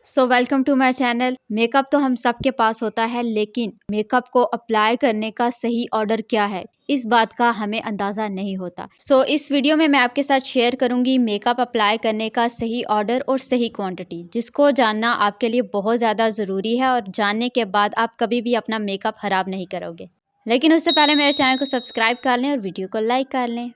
Welcome to my channel. Makeup तो हम सबके पास होता है, लेकिन मेकअप को अप्लाई करने का सही ऑर्डर क्या है, इस बात का हमें अंदाज़ा नहीं होता। इस वीडियो में मैं आपके साथ शेयर करूंगी मेकअप अप्लाई करने का सही ऑर्डर और सही क्वांटिटी, जिसको जानना आपके लिए बहुत ज़्यादा ज़रूरी है और जानने के बाद आप कभी भी अपना मेकअप ख़राब नहीं करोगे। लेकिन उससे पहले मेरे चैनल को सब्सक्राइब कर लें और वीडियो को लाइक कर लें।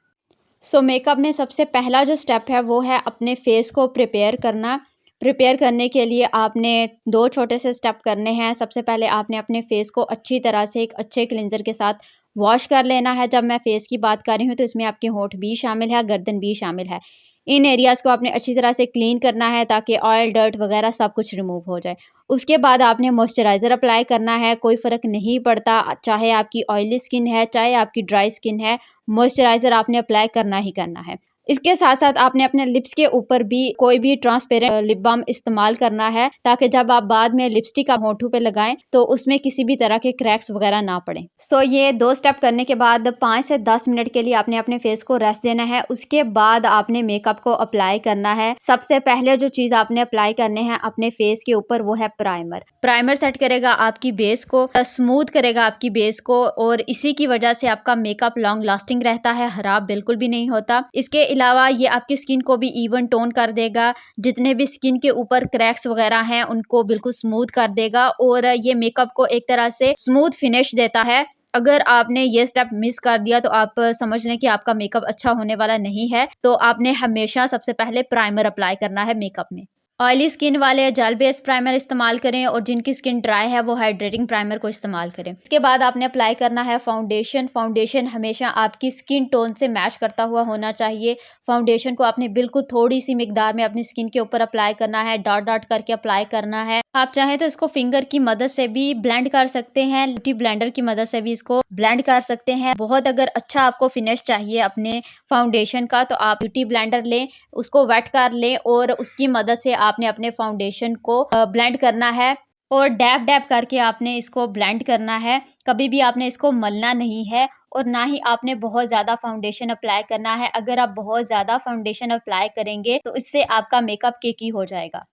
मेकअप में सबसे पहला जो स्टेप है वो है अपने फेस को प्रिपेयर करना। प्रिपेयर करने के लिए आपने 2 छोटे से स्टेप करने हैं। सबसे पहले आपने अपने फेस को अच्छी तरह से एक अच्छे क्लींजर के साथ वॉश कर लेना है। जब मैं फेस की बात कर रही हूँ तो इसमें आपके होंठ भी शामिल है, गर्दन भी शामिल है। इन एरियाज़ को आपने अच्छी तरह से क्लीन करना है ताकि ऑयल, डर्ट वगैरह सब कुछ रिमूव हो जाए। उसके बाद आपने मॉइस्चराइज़र अप्लाई करना है। कोई फ़र्क नहीं पड़ता, चाहे आपकी ऑयली स्किन है, चाहे आपकी ड्राई स्किन है, मॉइस्चराइज़र आपने अप्लाई करना ही करना है। इसके साथ-साथ आपने अपने लिप्स के ऊपर भी कोई भी ट्रांसपेरेंट लिप बाम इस्तेमाल करना है, ताकि जब आप बाद में लिपस्टिक आप होंठों पे लगाएँ तो उसमें किसी भी तरह के क्रैक्स वगैरह ना पड़ें। ये 2 स्टेप करने के बाद 5 से 10 मिनट के लिए आपने अपने फेस को रेस्ट देना है। उसके बाद आपने मेकअप को अप्लाई करना है। सबसे पहले जो चीज़ आपने अप्लाई करने हैं अपने फेस के ऊपर वो है प्राइमर। प्राइमर सेट करेगा आपकी बेस को, स्मूथ करेगा आपकी बेस को, और इसी की वजह से आपका मेकअप लॉन्ग लास्टिंग रहता है, खराब बिल्कुल भी नहीं होता। इसके अलावा ये आपकी स्किन को भी इवन टोन कर देगा। जितने भी स्किन के ऊपर क्रैक्स वगैरह हैं उनको बिल्कुल स्मूथ कर देगा, और ये मेकअप को एक तरह से स्मूथ फिनिश देता है। अगर आपने ये स्टेप मिस कर दिया तो आप समझ लें कि आपका मेकअप अच्छा होने वाला नहीं है। तो आपने हमेशा सबसे पहले प्राइमर अप्लाई करना है मेकअप में। ऑयली स्किन वाले जेल बेस्ड प्राइमर इस्तेमाल करें, और जिनकी स्किन ड्राई है वो हाइड्रेटिंग प्राइमर को इस्तेमाल करें। इसके बाद आपने अप्लाई करना है फाउंडेशन। फाउंडेशन हमेशा आपकी स्किन टोन से मैच करता हुआ होना चाहिए। फाउंडेशन को आपने बिल्कुल थोड़ी सी मिकदार में अपनी स्किन के ऊपर अप्लाई करना है, डॉट डॉट करके अप्लाई करना है। आप चाहें तो इसको फिंगर की मदद से भी ब्लेंड कर सकते हैं, ब्यूटी ब्लेंडर की मदद से भी इसको ब्लेंड कर सकते हैं। बहुत अगर अच्छा आपको फिनिश चाहिए अपने फाउंडेशन का तो आप ब्यूटी ब्लेंडर लें, उसको वेट कर लें, और उसकी मदद से आपने अपने फाउंडेशन को ब्लेंड करना है, और डैब डैब करके आपने इसको ब्लेंड करना है। कभी भी आपने इसको मलना नहीं है, और ना ही आपने बहुत ज़्यादा फाउंडेशन अप्लाई करना है। अगर आप बहुत ज़्यादा फाउंडेशन अप्लाई करेंगे तो इससे आपका मेकअप केकी हो जाएगा।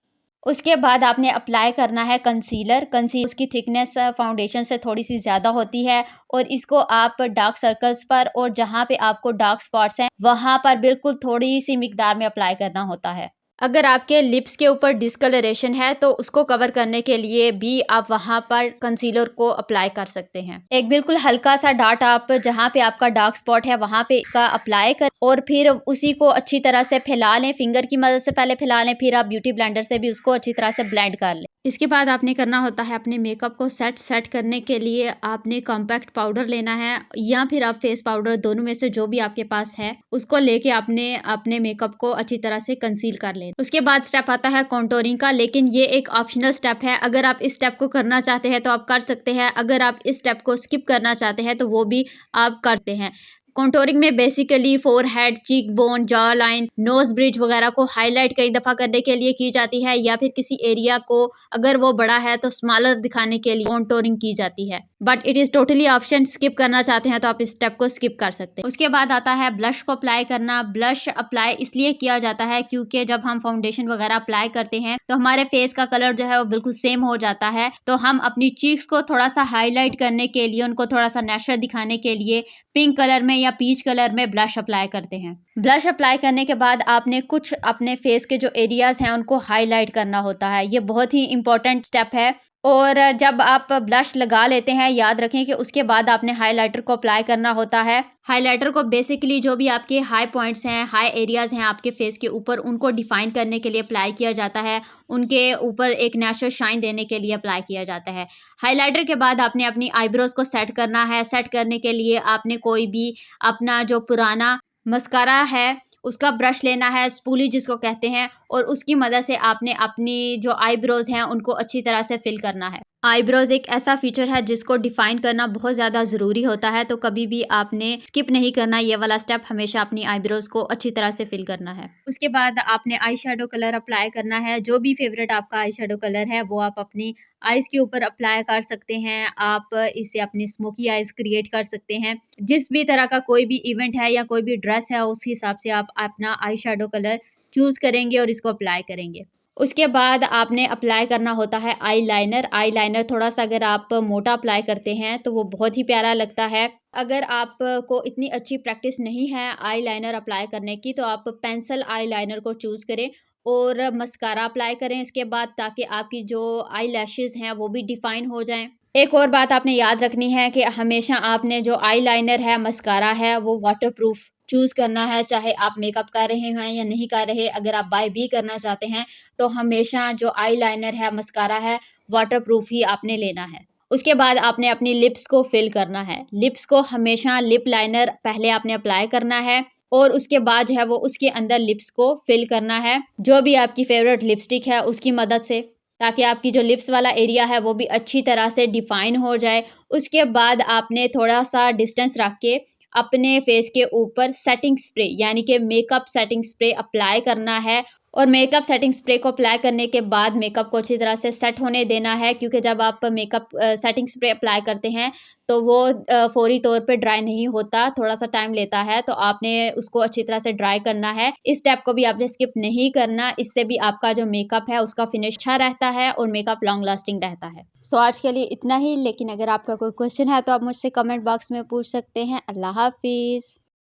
उसके बाद आपने अप्लाई करना है कंसीलर। उसकी थिकनेस फाउंडेशन से थोड़ी सी ज़्यादा होती है, और इसको आप डार्क सर्कल्स पर और जहाँ पे आपको डार्क स्पॉट्स हैं वहाँ पर बिल्कुल थोड़ी सी मिकदार में अप्लाई करना होता है। अगर आपके लिप्स के ऊपर डिस्कलरेशन है तो उसको कवर करने के लिए भी आप वहाँ पर कंसीलर को अप्लाई कर सकते हैं। एक बिल्कुल हल्का सा डॉट आप जहाँ पे आपका डार्क स्पॉट है वहाँ पे इसका अप्लाई कर, और फिर उसी को अच्छी तरह से फैला लें। फिंगर की मदद से पहले फैला लें, फिर आप ब्यूटी ब्लेंडर से भी उसको अच्छी तरह से ब्लेंड कर लें। इसके बाद आपने करना होता है अपने मेकअप को सेट करने के लिए आपने कॉम्पैक्ट पाउडर लेना है, या फिर आप फेस पाउडर, दोनों में से जो भी आपके पास है उसको लेके आपने अपने मेकअप को अच्छी तरह से कंसील कर लें। उसके बाद स्टेप आता है कॉन्टोरिंग का, लेकिन ये एक ऑप्शनल स्टेप है। अगर आप इस स्टेप को करना चाहते हैं तो आप कर सकते हैं, अगर आप इस स्टेप को स्किप करना चाहते हैं तो वो भी आप करते हैं। कॉन्टोरिंग में basically forehead, cheek bone, jaw line, nose bridge वगैरह को हाईलाइट कई दफ़ा करने के लिए की जाती है, या फिर किसी एरिया को अगर वो बड़ा है तो स्मॉलर दिखाने के लिए कॉन्टोरिंग की जाती है। But it is totally option, skip करना चाहते हैं तो आप इस स्टेप को स्किप कर सकते हैं। उसके बाद आता है ब्लश को अप्लाई करना। ब्लश अप्लाई इसलिए किया जाता है क्योंकि जब हम फाउंडेशन वगैरह अप्लाई करते हैं तो हमारे फेस का कलर जो है वो बिल्कुल सेम हो जाता है। तो हम अपनी चीक्स को थोड़ा सा हाईलाइट करने के लिए, उनको थोड़ा सा नेचुरल दिखाने के लिए पिंक कलर में या पीच कलर में ब्लश अप्लाई करते हैं। ब्लश अप्लाई करने के बाद आपने कुछ अपने फेस के जो एरियाज हैं उनको हाईलाइट करना होता है। ये बहुत ही इंपॉर्टेंट स्टेप है, और जब आप ब्लश लगा लेते हैं याद रखें कि उसके बाद आपने हाइलाइटर को अप्लाई करना होता है। हाइलाइटर को बेसिकली जो भी आपके हाई पॉइंट्स हैं, हाई एरियाज हैं आपके फेस के ऊपर, उनको डिफाइन करने के लिए अप्लाई किया जाता है। उनके ऊपर एक नेचुरल शाइन देने के लिए अप्लाई किया जाता है। हाइलाइटर के बाद आपने अपनी आईब्रोज को सेट करना है। सेट करने के लिए आपने कोई भी अपना जो पुराना मस्कारा है उसका ब्रश लेना है, स्पूली जिसको कहते हैं, और उसकी मदद से आपने अपनी जो आईब्रोज हैं उनको अच्छी तरह से फिल करना है। आईब्रोज एक ऐसा फीचर है जिसको डिफाइन करना बहुत ज़्यादा ज़रूरी होता है, तो कभी भी आपने स्किप नहीं करना ये वाला स्टेप। हमेशा अपनी आईब्रोज को अच्छी तरह से फिल करना है। उसके बाद आपने आई शेडो कलर अप्लाई करना है। जो भी फेवरेट आपका आई शेडो कलर है वो आप अपनी आईज के ऊपर अप्लाई कर सकते हैं। आप इससे अपनी स्मोकी आईज क्रिएट कर सकते हैं। जिस भी तरह का कोई भी इवेंट है या कोई भी ड्रेस है उस हिसाब से आप अपना आई शेडो कलर चूज़ करेंगे और इसको अप्लाई करेंगे। उसके बाद आपने अप्लाई करना होता है आई लाइनर। आई लाइनर थोड़ा-सा अगर आप मोटा अप्लाई करते हैं तो वो बहुत ही प्यारा लगता है। अगर आपको इतनी अच्छी प्रैक्टिस नहीं है आई लाइनर अप्लाई करने की तो आप पेंसिल आई लाइनर को चूज़ करें और मस्कारा अप्लाई करें इसके बाद, ताकि आपकी जो आई लैशेज़ हैं वो भी डिफ़ाइन हो जाएँ। एक और बात आपने याद रखनी है कि हमेशा आपने जो आई लाइनर है, मस्कारा है, वो वाटरप्रूफ चूज़ करना है, चाहे आप मेकअप कर रहे हैं या नहीं कर रहे। अगर आप बाय भी करना चाहते हैं, तो हमेशा जो आई लाइनर है, मस्कारा है, वाटरप्रूफ ही आपने लेना है। उसके बाद आपने अपनी लिप्स को फिल करना है। लिप्स को हमेशा लिप लाइनर पहले आपने अप्लाई करना है और उसके बाद जो है वो उसके अंदर लिप्स को फिल करना है, जो भी आपकी फ़ेवरेट लिपस्टिक है उसकी मदद से, ताकि आपकी जो लिप्स वाला एरिया है वो भी अच्छी तरह से डिफ़ाइन हो जाए। उसके बाद आपने थोड़ा-सा डिस्टेंस रख के अपने फेस के ऊपर सेटिंग स्प्रे यानी कि मेकअप सेटिंग स्प्रे अप्लाई करना है और मेकअप सेटिंग स्प्रे को अप्लाई करने के बाद मेकअप को अच्छी तरह से सेट होने देना है, क्योंकि जब आप मेकअप सेटिंग स्प्रे अप्लाई करते हैं तो वो फौरी तौर पे ड्राई नहीं होता, थोड़ा-सा टाइम लेता है, तो आपने उसको अच्छी तरह से ड्राई करना है। इस स्टेप को भी आपने स्किप नहीं करना, इससे भी आपका जो मेकअप है उसका फिनिश अच्छा रहता है और मेकअप लॉन्ग लास्टिंग रहता है। सो आज के लिए इतना ही, लेकिन अगर आपका कोई क्वेश्चन है तो आप मुझसे कमेंट बॉक्स में पूछ सकते हैं। अल्लाह हाफ़िज़।